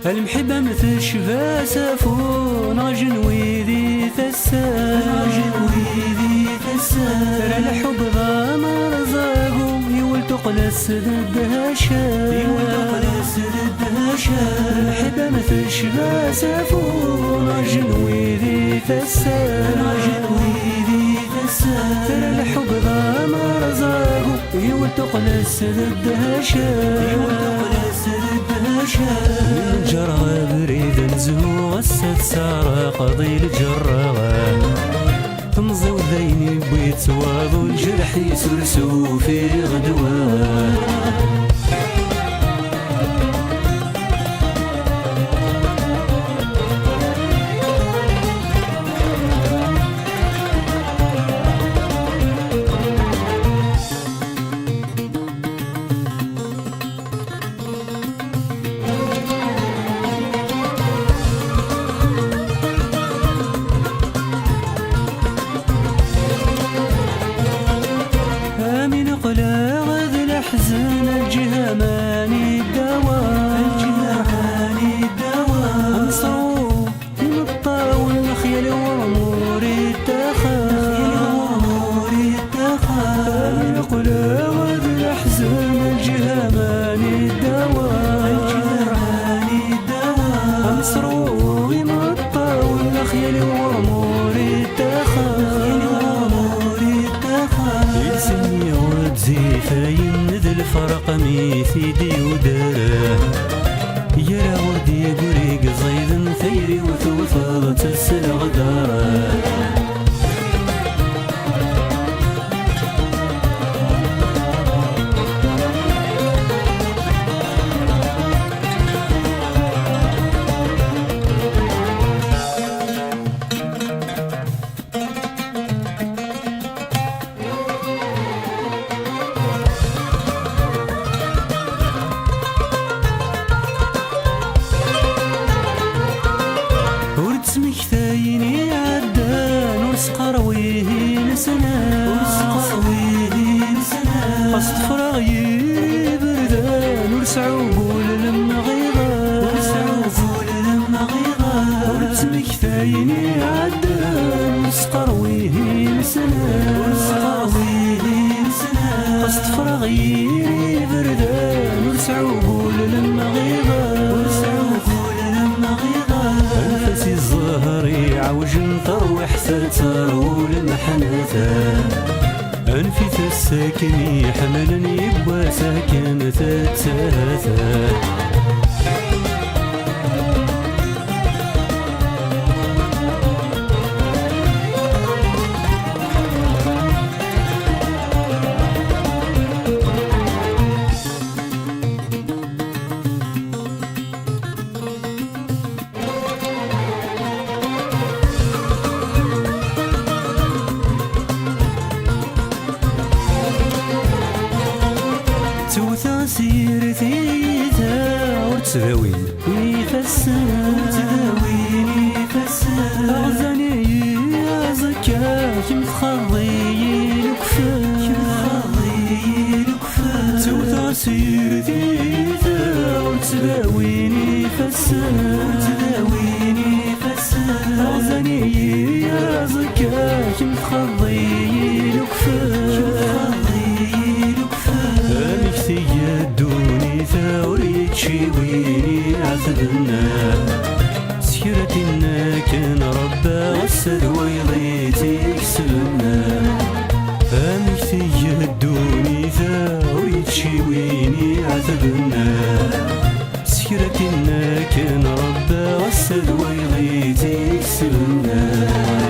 المحبة مثل شفا سافون غجن ويدي ثسان ترى الحب ذا مرزاقو يولتو قلس ضدها المحبة مثل شفا سافون غجن ويدي ثسان ترى الحب ذا مرزاقو يولتو قلس ضدها من جرى بريد نزهو غسات سارة قضي الجرغة تمضي وذيني بيت واضو الجرح يسرسو في غدوة حزن الجهة ماني الدواء انصروف مطاول الخيال وامور التخا من قلاوة الأحزان الجهة ماني الدواء انصروف مطاول الخيال وامور التخا يلسني ورد زيفاين الفرق ميثيدي وداره يا وردي قريق زيد ثيري وثوثات السلغ داره ثايني عدان ورسقرويه لسنان قصد فراغي بردان ورسعوبول لما غيضان ورتمك ثايني عدان ورسقرويه لسنان قصد فراغي بردان ورسعوبول لما غيضان أنفسي الظهري عوج تروح ثرثرول المحنثة أنفي الساكن يحملني يبقى ساكن تتساثى توثا سيرتي ثاور تداوين يفسر أغزاني زكاك متخضي الكفار توثا سيرتي ثاور تداوين يفسر أغزاني زكاك متخضي الكفار يدوني ثوري تشيويني عذبنا سيرتنا كان ربا غسل ويضيتي كسلنا أمكتي يدوني ثوري تشيويني عذبنا سيرتنا كان ربا غسل ويضيتي كسلنا